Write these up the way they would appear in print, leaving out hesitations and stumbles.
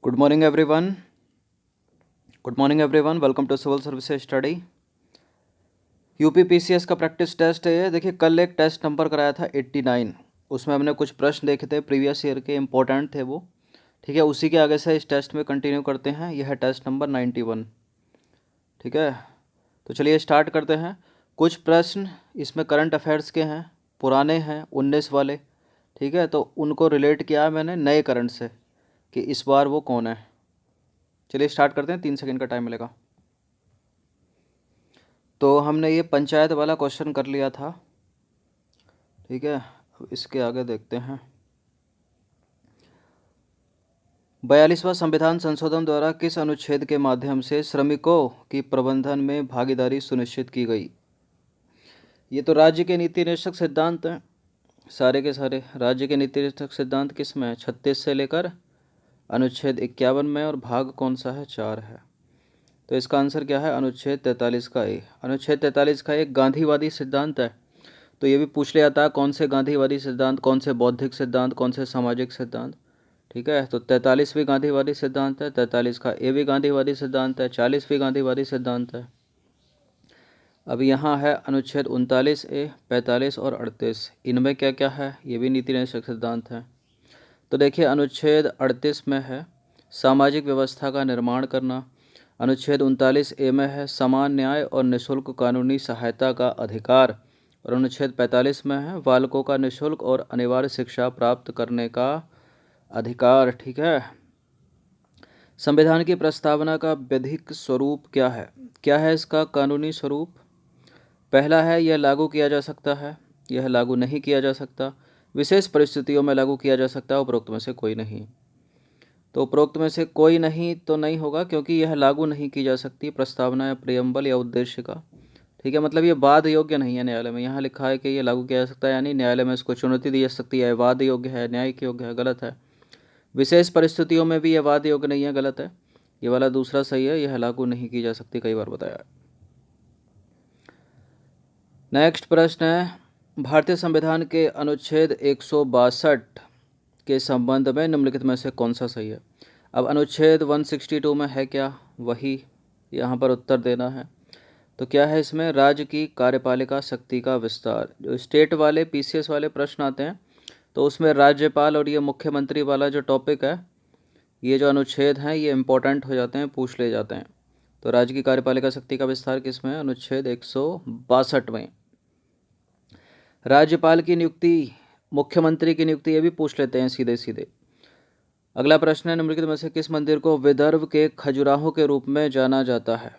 Good morning everyone. Good morning everyone, welcome to civil services study. UP PCS का practice test है ये। देखिए, कल एक टेस्ट नंबर कराया था 89। उसमें हमने कुछ प्रश्न देखे थे, प्रीवियस ईयर के इंपॉर्टेंट थे वो। ठीक है, उसी के आगे से इस टेस्ट में कंटिन्यू करते हैं। यह है टेस्ट नंबर 91। ठीक है, तो चलिए स्टार्ट करते हैं। कुछ प्रश्न इसमें करंट अफेयर्स के हैं, पुराने हैं 19 वाले। ठीक है, तो उनको रिलेट किया मैंने नए करंट से कि इस बार वो कौन है। चलिए स्टार्ट करते हैं, 3 सेकंड का टाइम मिलेगा। तो हमने ये पंचायत वाला क्वेश्चन कर लिया था। ठीक है, अब इसके आगे देखते हैं। 42वां संविधान संशोधन द्वारा किस अनुच्छेद के माध्यम से श्रमिकों की प्रबंधन में भागीदारी सुनिश्चित की गई? ये तो राज्य के नीति निरीक्षक सिद्धांत हैं, सारे के सारे। राज्य के नीति निरीक्षक सिद्धांत किस में है? 36 से लेकर अनुच्छेद 51 में, और भाग कौन सा है? 4 है। तो इसका आंसर क्या है? अनुच्छेद 43 का ए। अनुच्छेद 43 का एक गांधीवादी सिद्धांत है। तो ये भी पूछ लिया जाता है कौन से गांधीवादी सिद्धांत, कौन से बौद्धिक सिद्धांत, कौन से सामाजिक सिद्धांत। ठीक है, तो 43 भी गांधीवादी सिद्धांत है, 43 का ए भी गांधीवादी सिद्धांत है, 40 भी गांधीवादी सिद्धांत है। अब यहाँ है अनुच्छेद 39A, 45 और 38। इनमें क्या क्या है? ये भी नीति निरीक्षक सिद्धांत है। तो देखिए, अनुच्छेद 38 में है सामाजिक व्यवस्था का निर्माण करना। अनुच्छेद 39A में है समान न्याय और निःशुल्क कानूनी सहायता का अधिकार। और अनुच्छेद 45 में है बालकों का निःशुल्क और अनिवार्य शिक्षा प्राप्त करने का अधिकार। ठीक है, संविधान की प्रस्तावना का विधिक स्वरूप क्या है? क्या है इसका कानूनी स्वरूप? पहला है यह लागू किया जा सकता है, यह लागू नहीं किया जा सकता, विशेष परिस्थितियों में लागू किया जा सकता है, उपरोक्त में से कोई नहीं। तो उपरोक्त में से कोई नहीं तो नहीं होगा, क्योंकि यह लागू नहीं की जा सकती प्रस्तावना या प्रियम्बल या उद्देश्य का। ठीक है, मतलब ये वाद योग्य नहीं है न्यायालय में। यहाँ लिखा है कि ये लागू किया जा सकता है, यानी न्यायालय में इसको चुनौती दी जा सकती है, वाद योग्य है, न्यायिक योग्य है, गलत है। विशेष परिस्थितियों में भी यह वाद योग्य नहीं है, गलत है। ये वाला दूसरा सही है, यह लागू नहीं की जा सकती, कई बार बताया। नेक्स्ट प्रश्न है, भारतीय संविधान के अनुच्छेद 162 के संबंध में निम्नलिखित में से कौन सा सही है? अब अनुच्छेद 162 में है क्या? वही यहाँ पर उत्तर देना है। तो क्या है इसमें? राज्य की कार्यपालिका शक्ति का विस्तार। जो स्टेट वाले पीसीएस वाले प्रश्न आते हैं, तो उसमें राज्यपाल और ये मुख्यमंत्री वाला जो टॉपिक है, ये जो अनुच्छेद हैं ये इंपॉर्टेंट हो जाते हैं, पूछ ले जाते हैं। तो राज्य की कार्यपालिका शक्ति का विस्तार किस में है? अनुच्छेद 162 में। राज्यपाल की नियुक्ति, मुख्यमंत्री की नियुक्ति, ये भी पूछ लेते हैं सीधे सीधे। अगला प्रश्न है, निम्नलिखित में से किस मंदिर को विदर्भ के खजुराहो के रूप में जाना जाता है?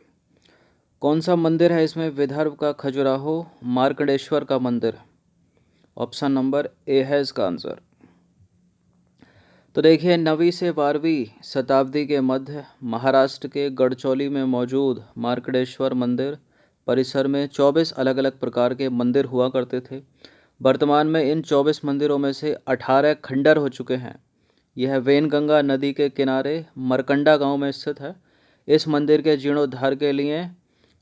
कौन सा मंदिर है इसमें? विदर्भ का खजुराहो, मार्कंडेश्वर का मंदिर। ऑप्शन नंबर ए है इसका आंसर। तो देखिए, 9वीं से 12वीं शताब्दी के मध्य महाराष्ट्र के गढ़चौली में मौजूद मार्कंडेश्वर मंदिर परिसर में 24 अलग अलग प्रकार के मंदिर हुआ करते थे। वर्तमान में इन 24 मंदिरों में से 18 खंडर हो चुके हैं। यह वेनगंगा नदी के किनारे मरकंडा गांव में स्थित है। इस मंदिर के जीर्णोद्धार के लिए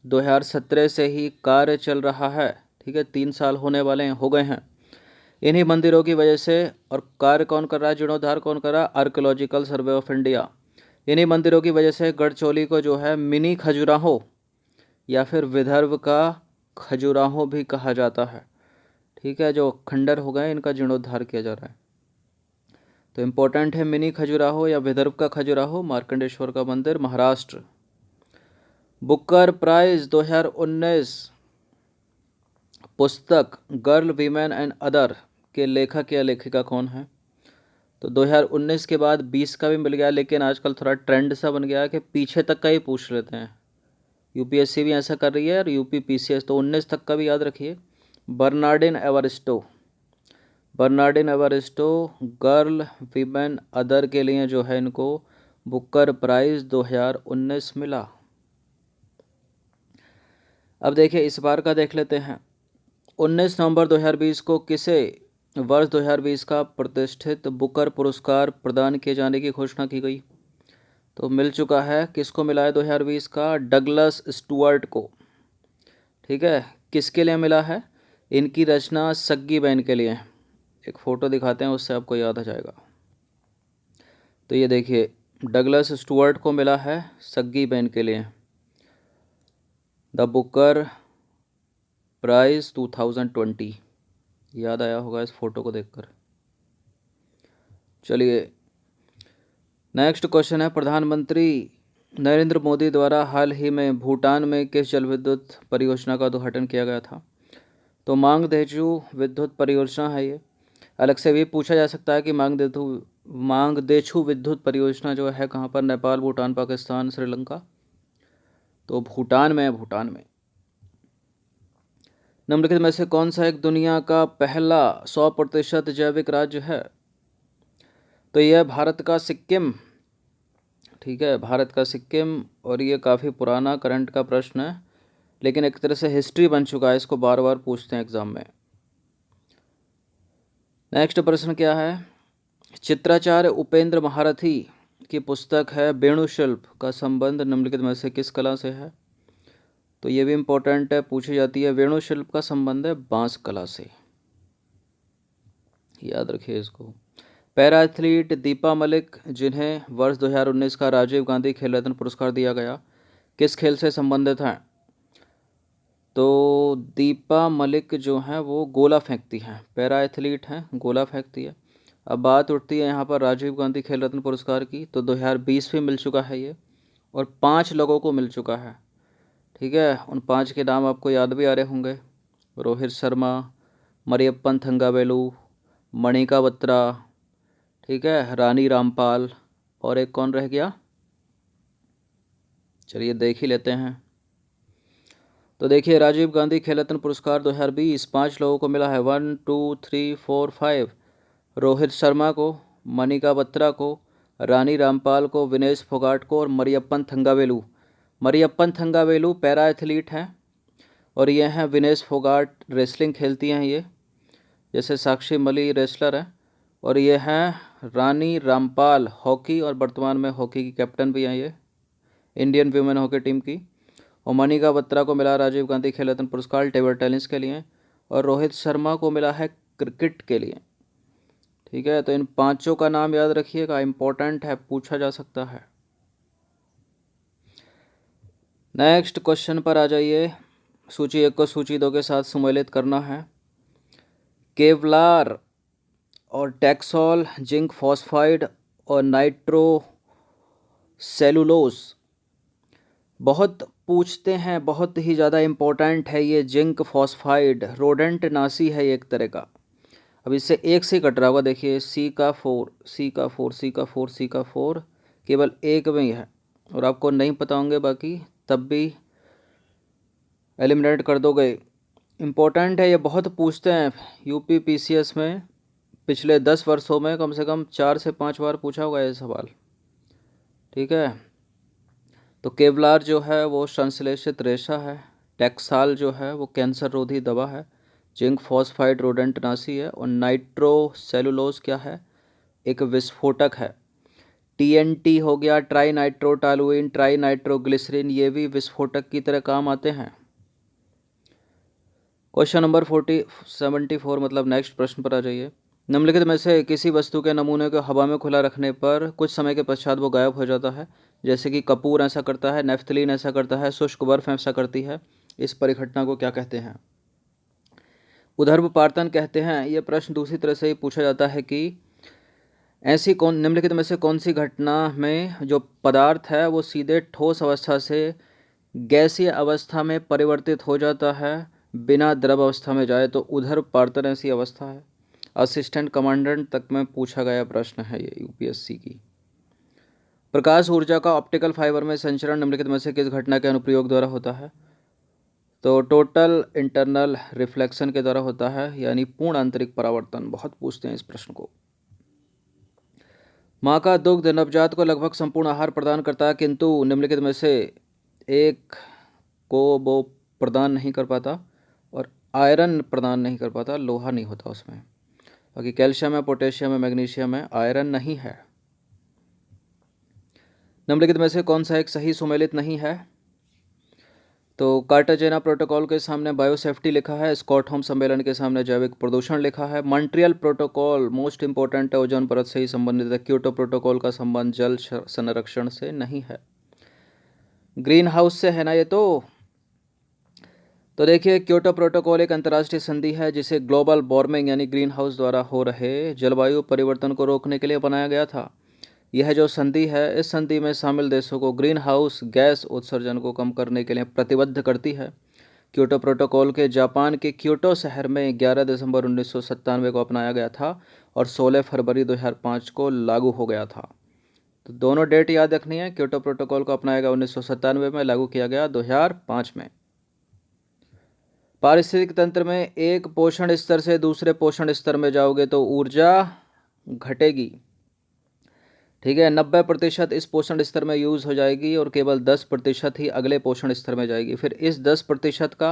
2017 से ही कार्य चल रहा है। ठीक है, 3 साल होने वाले हो गए हैं इन्हीं मंदिरों की वजह से। और कार्य कौन कर रहा है? जीर्णोद्धार कौन कर रहा है? Archaeological survey of India. इन्हीं मंदिरों की वजह से गढ़चौली को जो है मिनी खजुराहो या फिर विदर्भ का खजुराहो भी कहा जाता है। ठीक है, जो खंडर हो गए इनका जीर्णोद्धार किया जा रहा है। तो इम्पोर्टेंट है मिनी खजुराहो या विदर्भ का खजुराहो, मार्कंडेश्वर का मंदिर, महाराष्ट्र। बुकर प्राइज 2019 पुस्तक गर्ल, वीमेन एंड अदर के लेखक या लेखिका कौन है? तो 2019 के बाद 20 का भी मिल गया, लेकिन आजकल थोड़ा ट्रेंड सा बन गया कि पीछे तक का ही पूछ लेते हैं। यूपीएससी भी ऐसा कर रही है और यूपी पीसीएस, तो 19 तक का भी याद रखिए। बर्नार्डिन एवरिस्टो, बर्नार्डिन एवरिस्टो गर्ल, वीमेन, अदर के लिए जो है इनको बुकर प्राइज 2019 मिला। अब देखिए इस बार का देख लेते हैं। 19 नवंबर 2020 को किसे वर्ष 2020 का प्रतिष्ठित बुकर पुरस्कार प्रदान किए जाने की घोषणा की गई? तो मिल चुका है। किसको मिला है 2020 का? डगलस स्टुअर्ट को। ठीक है, किसके लिए मिला है? इनकी रचना सग्गी बैन के लिए। एक फ़ोटो दिखाते हैं, उससे आपको याद आ जाएगा। तो ये देखिए, डगलस स्टुअर्ट को मिला है सग्गी बैन के लिए द बुकर प्राइज 2020। याद आया होगा इस फोटो को देखकर। चलिए नेक्स्ट क्वेश्चन है, प्रधानमंत्री नरेंद्र मोदी द्वारा हाल ही में भूटान में किस जल विद्युत परियोजना का उद्घाटन किया गया था? तो मांगदेछू विद्युत परियोजना है ये। अलग से भी पूछा जा सकता है कि मांगदेछू विद्युत परियोजना जो है कहाँ पर? नेपाल, भूटान, पाकिस्तान, श्रीलंका। तो भूटान में है, भूटान में। निम्नलिखित में से कौन सा एक दुनिया का पहला 100% जैविक राज्य है? तो यह भारत का सिक्किम। ठीक है, भारत का सिक्किम। और ये काफ़ी पुराना करंट का प्रश्न है, लेकिन एक तरह से हिस्ट्री बन चुका है, इसको बार बार पूछते हैं एग्जाम में। नेक्स्ट प्रश्न क्या है? चित्राचार्य उपेंद्र महारथी की पुस्तक है वेणुशिल्प का संबंध निम्नलिखित में से किस कला से है? तो ये भी इम्पोर्टेंट है, पूछी जाती है। वेणुशिल्प का संबंध है बांस कला से, याद रखिए इसको। पैरा एथलीट दीपा मलिक, जिन्हें वर्ष 2019 का राजीव गांधी खेल रत्न पुरस्कार दिया गया, किस खेल से संबंधित हैं? तो दीपा मलिक जो हैं वो गोला फेंकती हैं, पैरा एथलीट हैं, गोला फेंकती है। अब बात उठती है यहाँ पर राजीव गांधी खेल रत्न पुरस्कार की। तो 2020 में मिल चुका है ये, और 5 लोगों को मिल चुका है। ठीक है, उन 5 के नाम आपको याद भी आ रहे होंगे। रोहित शर्मा, मरियप्पन थंगावेलु, मणिका बत्रा, ठीक है, रानी रामपाल, और एक कौन रह गया? चलिए देख ही लेते हैं। तो देखिए, राजीव गांधी खेल रत्न पुरस्कार 2020 5 लोगों को मिला है। 1 2 3 4 5। रोहित शर्मा को, मणिका बत्रा को, रानी रामपाल को, विनेश फोगाट को, और मरियप्पन थंगावेलु। मरियप्पन थंगावेलु पैरा एथलीट हैं, और ये हैं विनेश फोगाट, रेसलिंग खेलती हैं ये, जैसे साक्षी मली रेसलर है। और ये हैं रानी रामपाल, हॉकी, और वर्तमान में हॉकी की कैप्टन भी हैं ये, इंडियन वुमेन हॉकी टीम की। और मणिका बत्रा को मिला राजीव गांधी खेल रत्न पुरस्कार टेबल टेनिस के लिए, और रोहित शर्मा को मिला है क्रिकेट के लिए। ठीक है, तो इन 5 का नाम याद रखिएगा, इंपॉर्टेंट है, पूछा जा सकता है। नेक्स्ट क्वेश्चन पर आ जाइए। सूची 1 को सूची 2 के साथ सम्मिलित करना है। केवलार और टैक्सोल, जिंक फॉस्फाइड और नाइट्रो सेलुलोस बहुत पूछते हैं, बहुत ही ज़्यादा इम्पोर्टेंट है ये जिंक फॉस्फाइड। रोडेंट नासी है एक तरह का। अब इससे एक से कट रहा होगा, देखिए सी का 4, सी का 4, सी का 4, सी का 4, केवल एक में ही है, और आपको नहीं पता होंगे बाकी, तब भी एलिमिनेट कर दोगे। इम्पोर्टेंट है ये, बहुत पूछते हैं यूपी पीसीएस में। पिछले 10 वर्षों में कम से कम 4 से 5 बार पूछा होगा ये सवाल। ठीक है, तो केवलार जो है वो संश्लेषित रेशा है, टैक्साल जो है वो कैंसर रोधी दवा है, जिंक फॉस्फाइड रोडेंटनाशी है, और नाइट्रो सेलुलोज क्या है? एक विस्फोटक है। टीएनटी हो गया, ट्राई नाइट्रोटालुइन, ट्राई नाइट्रोग्लिसरीन, ये भी विस्फोटक की तरह काम आते हैं। क्वेश्चन नंबर 74 मतलब नेक्स्ट प्रश्न पर आ जाइए। निम्नलिखित में से किसी वस्तु के नमूने को हवा में खुला रखने पर कुछ समय के पश्चात वो गायब हो जाता है? जैसे कि कपूर ऐसा करता है, नेफ्थलीन ऐसा करता है, शुष्क बर्फ ऐसा करती है। इस परिघटना को क्या कहते हैं? उदर्भपार्तन कहते हैं। यह प्रश्न दूसरी तरह से ही पूछा जाता है कि ऐसी कौन निम्नलिखित में से कौन सी घटना में जो पदार्थ है वो सीधे ठोस अवस्था से गैसीय अवस्था में परिवर्तित हो जाता है बिना द्रव अवस्था में जाए? तो उदर्भपार्तन ऐसी अवस्था है। असिस्टेंट कमांडेंट तक में पूछा गया प्रश्न है ये यूपीएससी की। प्रकाश ऊर्जा का ऑप्टिकल फाइबर में संचरण निम्नलिखित में से किस घटना के अनुप्रयोग द्वारा होता है? तो टोटल इंटरनल रिफ्लेक्शन के द्वारा होता है, यानी पूर्ण आंतरिक परावर्तन। बहुत पूछते हैं इस प्रश्न को। माँ का दुग्ध नवजात को लगभग संपूर्ण आहार प्रदान करता है, किंतु निम्नलिखित में से एक को वो प्रदान नहीं कर पाता, और आयरन प्रदान नहीं कर पाता, लोहा नहीं होता उसमें। बाकी कैल्शियम है, पोटेशियम है, मैग्नीशियम है, आयरन नहीं है। निम्नलिखित में से कौन सा एक सही सुमेलित नहीं है? तो कार्टाजेना प्रोटोकॉल के सामने बायोसेफ्टी लिखा है, स्टॉकहोम सम्मेलन के सामने जैविक प्रदूषण लिखा है, मॉन्ट्रियल प्रोटोकॉल मोस्ट इंपॉर्टेंट है, ओजोन परत से ही संबंधित है, क्योटो प्रोटोकॉल का संबंध जल संरक्षण से नहीं है, ग्रीन हाउस से है ना ये तो देखिए क्योटो प्रोटोकॉल एक अंतर्राष्ट्रीय संधि है जिसे ग्लोबल वार्मिंग यानी ग्रीन हाउस द्वारा हो रहे जलवायु परिवर्तन को रोकने के लिए बनाया गया था। यह जो संधि है, इस संधि में शामिल देशों को ग्रीन हाउस गैस उत्सर्जन को कम करने के लिए प्रतिबद्ध करती है। क्योटो प्रोटोकॉल के जापान के क्योटो शहर में 11 दिसंबर 1997 को अपनाया गया था और 16 फरवरी 2005 को लागू हो गया था। तो दोनों डेट याद रखनी है। क्योटो प्रोटोकॉल को अपनाया गया 1997 में, लागू किया गया 2005 में। पारिस्थितिक तंत्र में एक पोषण स्तर से दूसरे पोषण स्तर में जाओगे तो ऊर्जा घटेगी। ठीक है, 90% इस पोषण स्तर में यूज़ हो जाएगी और केवल 10% ही अगले पोषण स्तर में जाएगी। फिर इस 10% का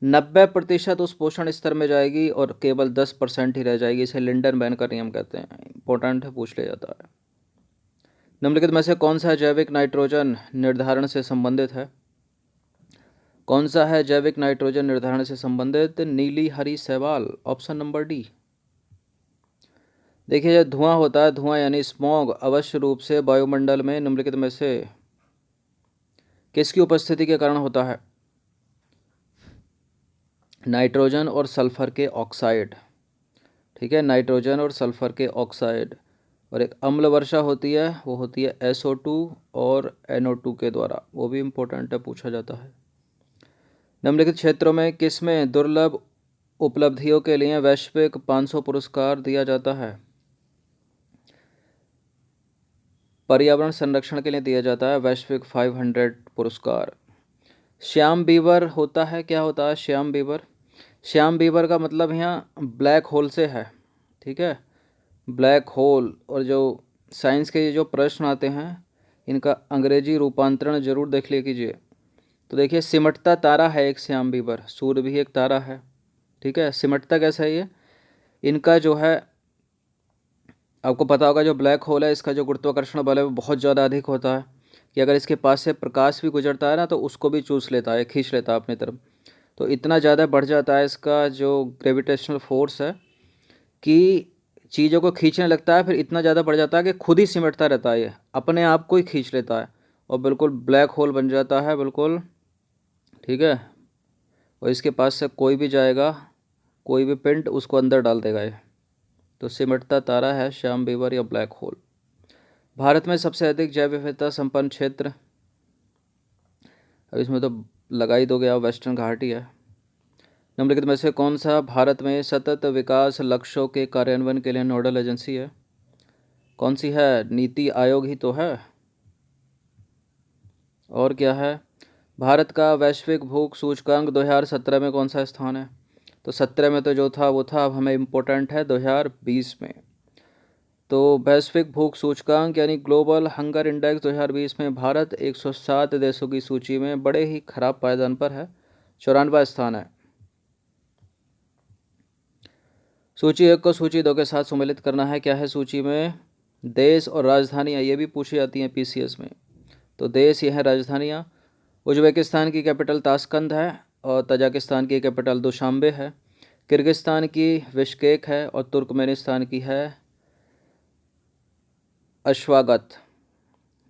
90% उस पोषण स्तर में जाएगी और केवल 10% ही रह जाएगी। इसे लिंडनबैन का नियम कहते हैं। इंपॉर्टेंट है, पूछ लिया जाता है। निम्नलिखित में से कौन सा जैविक नाइट्रोजन निर्धारण से संबंधित है? कौन सा है जैविक नाइट्रोजन निर्धारण से संबंधित? नीली हरी शैवाल, ऑप्शन नंबर डी। देखिए, जब धुआं होता है, धुआं यानी स्मॉग अवश्य रूप से वायुमंडल में निम्नलिखित में से किसकी उपस्थिति के कारण होता है? नाइट्रोजन और सल्फर के ऑक्साइड। ठीक है, नाइट्रोजन और सल्फर के ऑक्साइड। और एक अम्ल वर्षा होती है, वो होती है SO2 और NO2 के द्वारा। वो भी इम्पोर्टेंट है, पूछा जाता है। निम्नलिखित क्षेत्रों में किसमें दुर्लभ उपलब्धियों के लिए वैश्विक 500 पुरस्कार दिया जाता है? पर्यावरण संरक्षण के लिए दिया जाता है वैश्विक 500 पुरस्कार। श्याम बीवर होता है, क्या होता है श्याम बीवर? श्याम बीवर का मतलब यहाँ ब्लैक होल से है। ठीक है, ब्लैक होल। और जो साइंस के जो प्रश्न आते हैं इनका अंग्रेजी रूपांतरण जरूर देख लिया कीजिए। तो देखिए, सिमटता तारा है एक श्याम बीवर, सूर्य भी एक तारा है। ठीक है, सिमटता कैसा है ये? इनका जो है, आपको पता होगा जो ब्लैक होल है इसका जो गुरुत्वाकर्षण बल है वो बहुत ज़्यादा अधिक होता है कि अगर इसके पास से प्रकाश भी गुजरता है ना तो उसको भी चूस लेता है, खींच लेता है अपनी तरफ। तो इतना ज़्यादा बढ़ जाता है इसका जो ग्रेविटेशनल फोर्स है कि चीज़ों को खींचने लगता है, फिर इतना ज़्यादा बढ़ जाता है कि खुद ही सिमटता रहता है, ये अपने आप को ही खींच लेता है और बिल्कुल ब्लैक होल बन जाता है, बिल्कुल। ठीक है, और इसके पास से कोई भी जाएगा, कोई भी पिंड उसको अंदर डाल देगा ये। तो सिमटता तारा है श्याम बीवर या ब्लैक होल। भारत में सबसे अधिक जैव विविधता संपन्न क्षेत्र, अब इसमें तो लगा ही दोगे आप, वेस्टर्न घाट ही है। निम्नलिखित में से कौन सा भारत में सतत विकास लक्ष्यों के कार्यान्वयन के लिए नोडल एजेंसी है? कौन सी है? नीति आयोग ही तो है, और क्या है? भारत का वैश्विक भूख सूचकांक 2017 में कौन सा स्थान है? तो 17 में तो जो था वो था, अब हमें इम्पोर्टेंट है 2020 में। तो वैश्विक भूख सूचकांक यानी ग्लोबल हंगर इंडेक्स 2020 में भारत 107 देशों की सूची में बड़े ही खराब पायदान पर है, 94वां स्थान है। सूची 1 को सूची 2 के साथ सम्मिलित करना है। क्या है सूची में? देश और राजधानियाँ, ये भी पूछी जाती हैं PCS में। तो देश ये है, राजधानियाँ। उज्बेकिस्तान की कैपिटल ताशकंद है और तजाकिस्तान की कैपिटल दुशांबे है। किर्गिस्तान की बिश्केक है और तुर्कमेनिस्तान की है अश्वागत।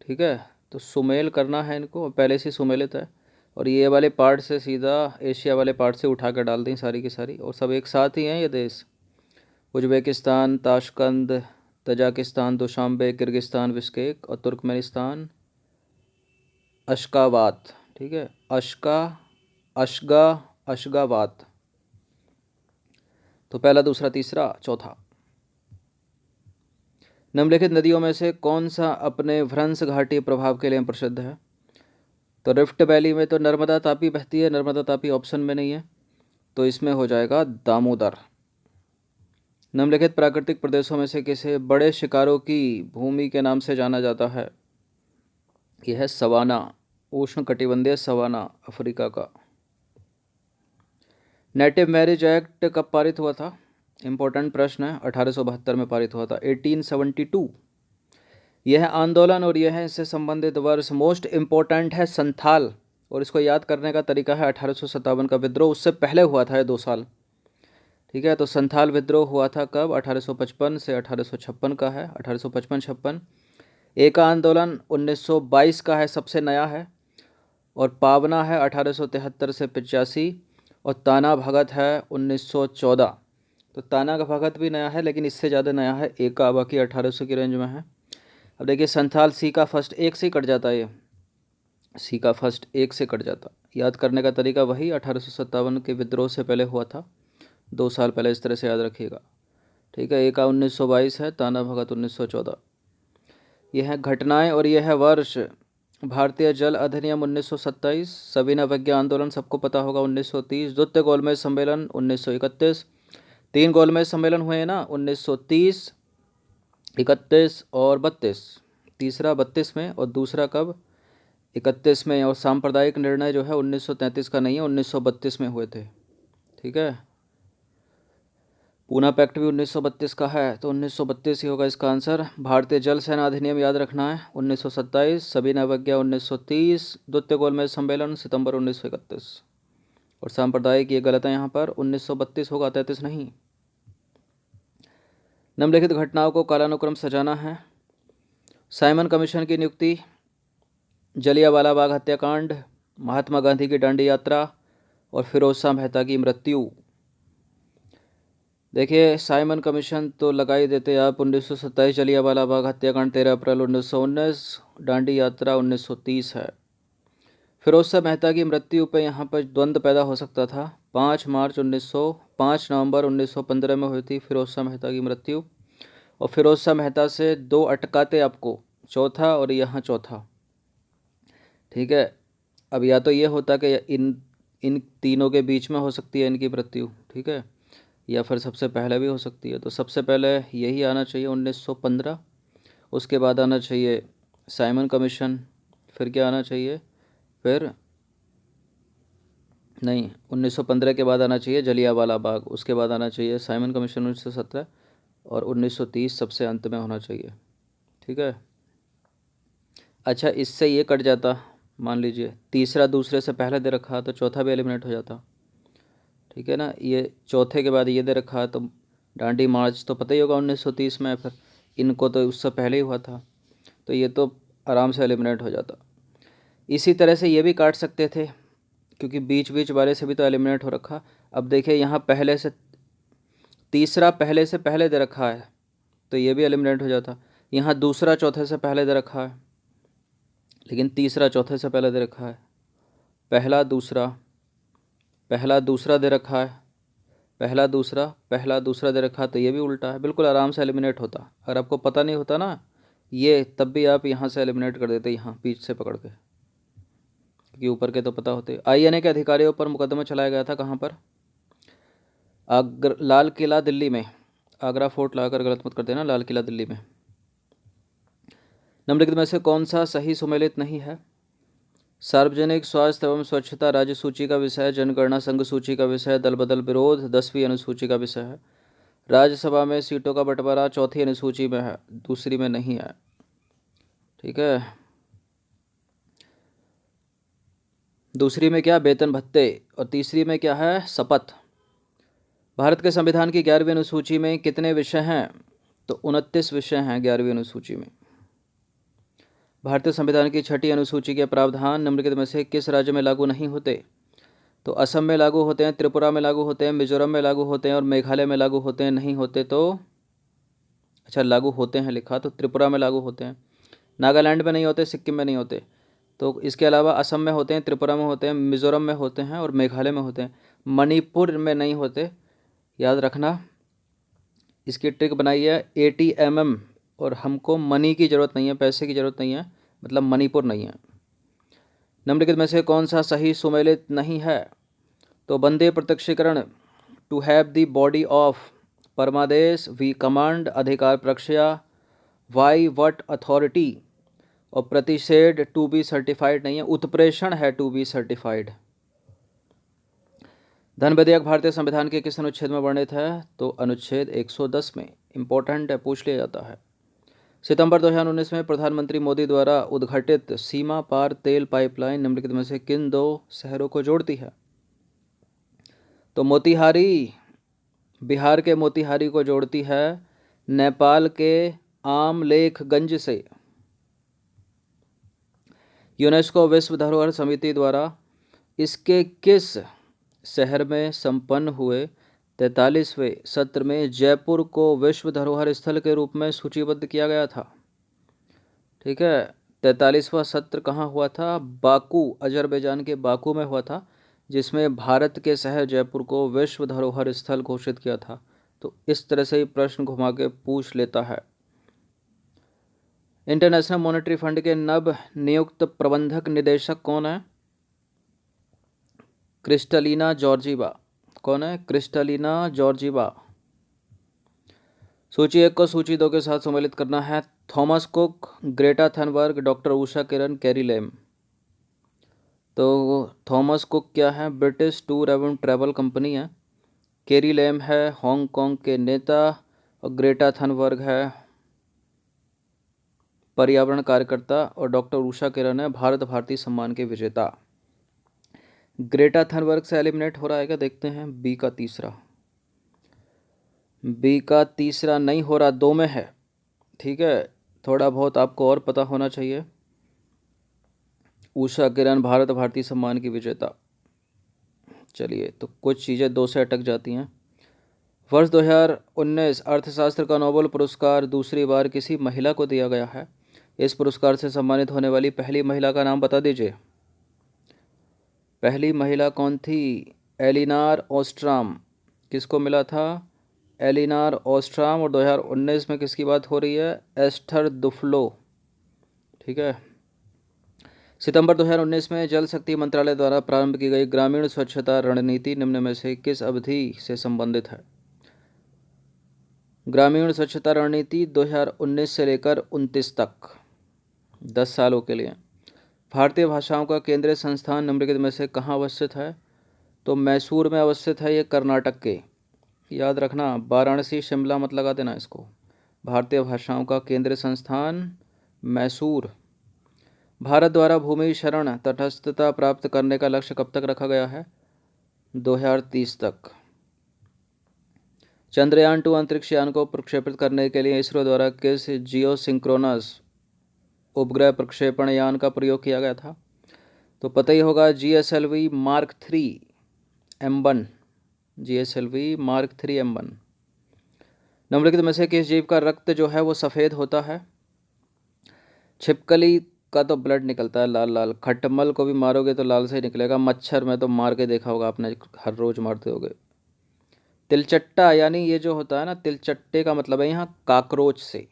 ठीक है, तो सुमेल करना है इनको, पहले से सुमेलित है। और ये वाले पार्ट से सीधा एशिया वाले पार्ट से उठा कर डाल दें सारी की सारी, और सब एक साथ ही हैं ये देश। Uzbekistan Tashkent, Tajikistan Dushanbe, Kyrgyzstan Bishkek और तुर्कमेनिस्तान अशकाबात। ठीक है, अशगाबात। तो पहला, दूसरा, तीसरा, चौथा। निम्नलिखित नदियों में से कौन सा अपने भ्रंश घाटी प्रभाव के लिए प्रसिद्ध है? तो रिफ्ट वैली में तो नर्मदा तापी बहती है, नर्मदा तापी ऑप्शन में नहीं है, तो इसमें हो जाएगा दामोदर। निम्नलिखित प्राकृतिक प्रदेशों में से किसे बड़े शिकारों की भूमि के नाम से जाना जाता है? यह है सवाना, उष्णकटिबंधीय सवाना अफ्रीका का। नेटिव मैरिज एक्ट कब पारित हुआ था? इंपॉर्टेंट प्रश्न है, 1872 में पारित हुआ था, 1872। यह आंदोलन और यह इससे संबंधित वर्ष मोस्ट इम्पोर्टेंट है, संथाल और इसको याद करने का तरीका है 1857 का विद्रोह, उससे पहले हुआ था ये 2 साल। ठीक है, तो संथाल विद्रोह हुआ था कब? 1855 से 1856 का है, 1855-56। एका आंदोलन 1922 का है, सबसे नया है। और पावना है 1873 से 85। और ताना भगत है 1914। तो ताना का भगत भी नया है, लेकिन इससे ज़्यादा नया है एका, बाकी 1800 की रेंज में है। अब देखिए संथाल सी का फर्स्ट एक से ही कट जाता है, ये सी का फर्स्ट एक से कट जाता। याद करने का तरीका वही 1857 के विद्रोह से पहले हुआ था, 2 साल पहले, इस तरह से याद रखिएगा। ठीक है, एका 1922 है, ताना भगत 1914। यह है घटनाएं और यह है वर्ष। भारतीय जल अधिनियम 1927, सविनय अवज्ञा आंदोलन सबको पता होगा 1930, द्वितीय गोलमेज सम्मेलन 1931, 3 गोलमेज सम्मेलन हुए हैं ना 1930, 31 और 32। तीसरा 32 में और दूसरा कब? 31 में। और सांप्रदायिक निर्णय जो है 1933 का नहीं है, 1932 में हुए थे। ठीक है, पूना पैक्ट भी 1932 का है, तो 1932 ही होगा इसका आंसर। भारतीय जल सेना अधिनियम याद रखना है 1927, सविनय अवज्ञा 1930, द्वितीय गोलमेज सम्मेलन सितंबर 1931। और सांप्रदायिक ये गलत है यहाँ पर, 1932 होगा, 33 नहीं। निम्नलिखित घटनाओं को कालानुक्रम सजाना है। साइमन कमीशन की नियुक्ति, जलियांवाला बाग हत्याकांड, महात्मा गांधी की दांडी यात्रा और फिरोज शाह मेहता की मृत्यु। देखिए साइमन कमीशन तो लगा ही देते आप, 1927 जलियांवाला बाग हत्याकांड 13 अप्रैल 1919, दांडी यात्रा 1930 है। फिरोज शाह मेहता की मृत्यु पे यहाँ पर द्वंद्व पैदा हो सकता था। 5 नवंबर 1915 में हुई थी फिरोज शाह मेहता की मृत्यु। और फिरोज शाह मेहता से 2 अटकाते आपको, चौथा और यहाँ चौथा। ठीक है, अब या तो ये होता कि इन तीनों के बीच में हो सकती है इनकी मृत्यु, ठीक है, या फिर सबसे पहले भी हो सकती है। तो सबसे पहले यही आना चाहिए 1915, उसके बाद आना चाहिए साइमन कमीशन, फिर क्या आना चाहिए, फिर नहीं 1915 के बाद आना चाहिए जलियांवाला बाग, उसके बाद आना चाहिए साइमन कमीशन 1917, और 1930 सबसे अंत में होना चाहिए। ठीक है, अच्छा इससे ये कट जाता, मान लीजिए तीसरा दूसरे से पहले दे रखा तो चौथा भी एलिमिनेट हो जाता। ठीक है ना, ये चौथे के बाद ये दे रखा तो दांडी मार्च तो पता ही होगा 1930 में, फिर इनको तो उससे पहले ही हुआ था, तो ये तो आराम से एलिमिनेट हो जाता। इसी तरह से ये भी काट सकते थे, क्योंकि बीच बीच वाले से भी तो एलिमिनेट हो रखा। अब देखिए यहाँ पहले से तीसरा पहले से पहले दे रखा है, तो ये भी एलिमिनेट हो जाता। यहाँ दूसरा चौथे से पहले दे रखा है, लेकिन तीसरा चौथे से पहले दे रखा है। पहला दूसरा दे रखा है, पहला दूसरा दे रखा, तो ये भी उल्टा है, बिल्कुल आराम से एलिमिनेट होता। अगर आपको पता नहीं होता ना ये, तब भी आप यहाँ से एलिमिनेट कर देते, यहाँ बीच से पकड़ के, क्योंकि ऊपर के तो पता होते। INA के अधिकारियों पर मुकदमा चलाया गया था कहाँ पर? लाल किला दिल्ली में। आगरा फोर्ट लाकर गलत मत कर देना, लाल किला दिल्ली में। निम्नलिखित में से कौन सा सही सुमेलित नहीं है? सार्वजनिक स्वास्थ्य एवं स्वच्छता राज्य सूची का विषय, जनगणना संघ सूची का विषय, दल बदल विरोध 10वीं अनुसूची का विषय है। राज्यसभा में सीटों का बंटवारा 4थी अनुसूची में है, दूसरी में नहीं है। ठीक है, दूसरी में क्या? वेतन भत्ते। और तीसरी में क्या है? शपथ। भारत के संविधान की 11वीं अनुसूची में कितने विषय हैं? तो 29 विषय हैं 11वीं अनुसूची में। भारतीय संविधान की 6ठी अनुसूची के प्रावधान निम्नलिखित में से किस राज्य में लागू नहीं होते? तो असम में लागू होते हैं, त्रिपुरा में लागू होते हैं, मिजोरम में लागू होते हैं और मेघालय में लागू होते हैं। नहीं होते तो, अच्छा लागू होते हैं लिखा, तो त्रिपुरा में लागू होते हैं, नागालैंड में नहीं होते, सिक्किम में नहीं होते। तो इसके अलावा असम में होते हैं, त्रिपुरा में होते हैं, मिजोरम में होते हैं और मेघालय में होते हैं। मणिपुर में नहीं होते, याद रखना। इसकी ट्रिक बनाई है ATMM, और हमको मनी की ज़रूरत नहीं है, पैसे की ज़रूरत नहीं है, मतलब मणिपुर नहीं है। निम्नलिखित में से कौन सा सही सुमेलित नहीं है? तो बंदे प्रत्यक्षीकरण, to have the body of, परमादेश, वी कमांड, अधिकार प्रक्षया, वाई वट अथॉरिटी, और प्रतिषेध टू बी सर्टिफाइड नहीं है, उत्प्रेषण है टू बी सर्टिफाइड। धन विधेयक भारतीय संविधान के किस अनुच्छेद में वर्णित है? तो अनुच्छेद 110 में। इंपॉर्टेंट है, पूछ लिया जाता है। सितंबर 2019 में प्रधानमंत्री मोदी द्वारा उद्घाटित सीमा पार तेल पाइपलाइन निम्नलिखित में से किन दो शहरों को जोड़ती है? तो मोतिहारी बिहार के मोतिहारी को जोड़ती है नेपाल के आमलेखगंज से। यूनेस्को विश्व धरोहर समिति द्वारा इसके किस शहर में संपन्न हुए 43वें सत्र में जयपुर को विश्व धरोहर स्थल के रूप में सूचीबद्ध किया गया था? ठीक है, 43वां सत्र कहाँ हुआ था? बाकू, अजरबैजान के बाकू में हुआ था, जिसमें भारत के शहर जयपुर को विश्व धरोहर स्थल घोषित किया था। तो इस तरह से ही प्रश्न घुमा के पूछ लेता है। इंटरनेशनल मॉनेटरी फंड के नव नियुक्त प्रबंधक निदेशक कौन है? Kristalina Georgieva. कौन है? Kristalina Georgieva. सूची 1 को सूची 2 के साथ सम्मिलित करना है। Thomas Cook, Greta Thunberg, doctor Usha Kiran, Carrie Lam. तो थॉमस कुक क्या है? ब्रिटिश टूर एवं ट्रैवल कंपनी है। कैरी लेम है हांगकांग के नेता, और ग्रेटा थनबर्ग है पर्यावरण कार्यकर्ता, और डॉक्टर उषा किरण है भारत भारती सम्मान के विजेता। ग्रेटा थनबर्ग से एलिमिनेट हो रहा है क्या? देखते हैं। बी का तीसरा नहीं हो रहा, 2 में है। ठीक है, थोड़ा बहुत आपको और पता होना चाहिए। उषा किरण भारत भारती सम्मान की विजेता। चलिए, तो कुछ चीज़ें 2 से अटक जाती हैं। वर्ष 2019 अर्थशास्त्र का नोबेल पुरस्कार दूसरी बार किसी महिला को दिया गया है। इस पुरस्कार से सम्मानित होने वाली पहली महिला का नाम बता दीजिए। पहली महिला कौन थी? एलिनार ओस्ट्राम। किसको मिला था? एलिनार ओस्ट्राम। और 2019 में किसकी बात हो रही है? एस्थर दुफ्लो। ठीक है। सितंबर 2019 में जल शक्ति मंत्रालय द्वारा प्रारंभ की गई ग्रामीण स्वच्छता रणनीति निम्न में से किस अवधि से संबंधित है? ग्रामीण स्वच्छता रणनीति 2019 से लेकर 29 तक, 10 सालों के लिए। भारतीय भाषाओं का केंद्रीय संस्थान निम्नलिखित में से कहाँ अवस्थित है? तो मैसूर में अवस्थित है, ये कर्नाटक के। याद रखना, वाराणसी शिमला मत लगा देना इसको। भारतीय भाषाओं का केंद्रीय संस्थान मैसूर। भारत द्वारा भूमि शरण तटस्थता प्राप्त करने का लक्ष्य कब तक रखा गया है? 2030 तक। चंद्रयान 2 अंतरिक्ष यान को प्रक्षेपित करने के लिए इसरो द्वारा किस जियो सिंक्रोनस उपग्रह प्रक्षेपण यान का प्रयोग किया गया था? तो पता ही होगा, GSLV mark 3 M1। GSLV mark 3 M1। निम्नलिखित में से किस जीव का रक्त जो है वो सफ़ेद होता है? छिपकली का तो ब्लड निकलता है लाल लाल, खटमल को भी मारोगे तो लाल से ही निकलेगा, मच्छर में तो मार के देखा होगा आपने, हर रोज मारते होगे। तिलचट्टा, यानी ये जो होता है ना, तिलचट्टे का मतलब है यहाँ कॉकरोच से।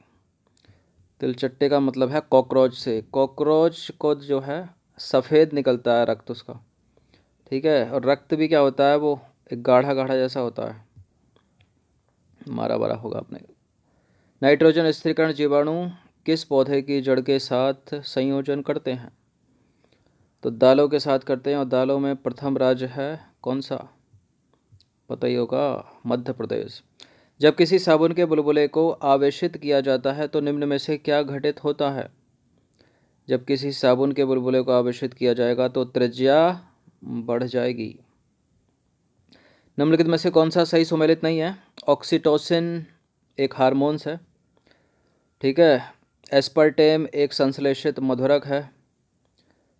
तिलचट्टे का मतलब है कॉकरोच से। कॉकरोच को जो है सफ़ेद निकलता है रक्त उसका। ठीक है, और रक्त भी क्या होता है, वो एक गाढ़ा गाढ़ा जैसा होता है, मारा मारा होगा आपने। नाइट्रोजन स्थिरीकरण जीवाणु किस पौधे की जड़ के साथ संयोजन करते हैं? तो दालों के साथ करते हैं, और दालों में प्रथम राज्य है कौन सा? पता ही होगा, मध्य प्रदेश। जब किसी साबुन के बुलबुले को आवेशित किया जाता है तो निम्न में से क्या घटित होता है? जब किसी साबुन के बुलबुले को आवेशित किया जाएगा तो त्रिज्या बढ़ जाएगी। निम्नलिखित में से कौन सा सही सुमेलित नहीं है? ऑक्सीटोसिन एक हार्मोन्स है। ठीक है। एस्पर्टेम एक संश्लेषित मधुरक है।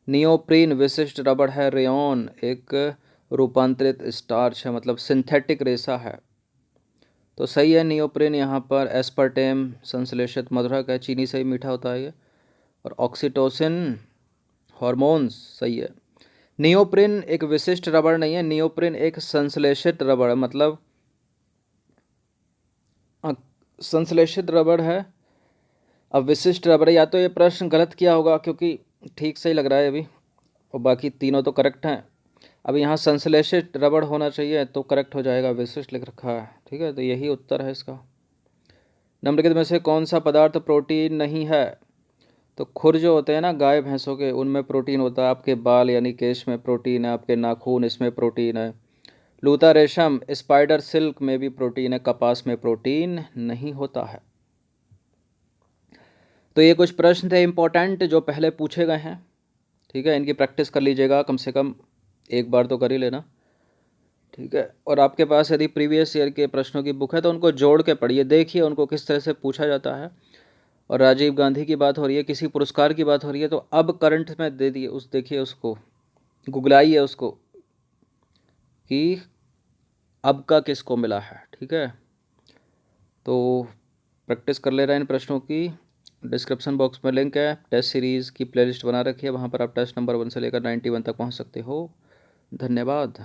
नियोप्रीन विशिष्ट रबड़ है। रेयॉन एक रूपांतरित स्टार्च है, मतलब सिंथेटिक रेशा है। तो सही है नियोप्रीन यहाँ पर। एस्पर्टेम संश्लेषित मधुरक है, चीनी से ही मीठा होता है ये। और ऑक्सीटोसिन हार्मोन्स सही है। नियोप्रीन एक विशिष्ट रबड़ नहीं है, नियोप्रीन एक संश्लेषित रबड़ है, मतलब संश्लेषित रबड़ है। अब विशिष्ट रबड़, या तो ये प्रश्न गलत किया होगा क्योंकि ठीक से ही लग रहा है अभी, और बाकी तीनों तो करेक्ट हैं। अब यहाँ संश्लेषित रबड़ होना चाहिए तो करेक्ट हो जाएगा, विशिष्ट लिख रखा है। ठीक है, तो यही उत्तर है इसका। निम्नलिखित में से कौन सा पदार्थ प्रोटीन नहीं है? तो खुर जो होते हैं ना गाय भैंसों के, उनमें प्रोटीन होता है। आपके बाल यानी केश में प्रोटीन है, आपके नाखून इसमें प्रोटीन है। लूता रेशम स्पाइडर सिल्क में भी प्रोटीन है, कपास में प्रोटीन नहीं होता है। तो ये कुछ प्रश्न थे इम्पोर्टेंट जो पहले पूछे गए हैं, ठीक है। इनकी प्रैक्टिस कर लीजिएगा, कम से कम एक बार तो कर ही लेना, ठीक है। और आपके पास यदि प्रीवियस ईयर के प्रश्नों की बुक है तो उनको जोड़ के पढ़िए, देखिए उनको किस तरह से पूछा जाता है। और राजीव गांधी की बात हो रही है, किसी पुरस्कार की बात हो रही है, तो अब करंट में दे दिए उस, देखिए उसको, गुगलाइए उसको कि अब का किसको मिला है, ठीक है। तो प्रैक्टिस कर ले रहे हैं इन प्रश्नों की। डिस्क्रिप्शन बॉक्स में लिंक है, टेस्ट सीरीज़ की प्लेलिस्ट बना रखी है, वहाँ पर आप टेस्ट नंबर 1 से लेकर 91 तक पहुँच सकते हो। धन्यवाद।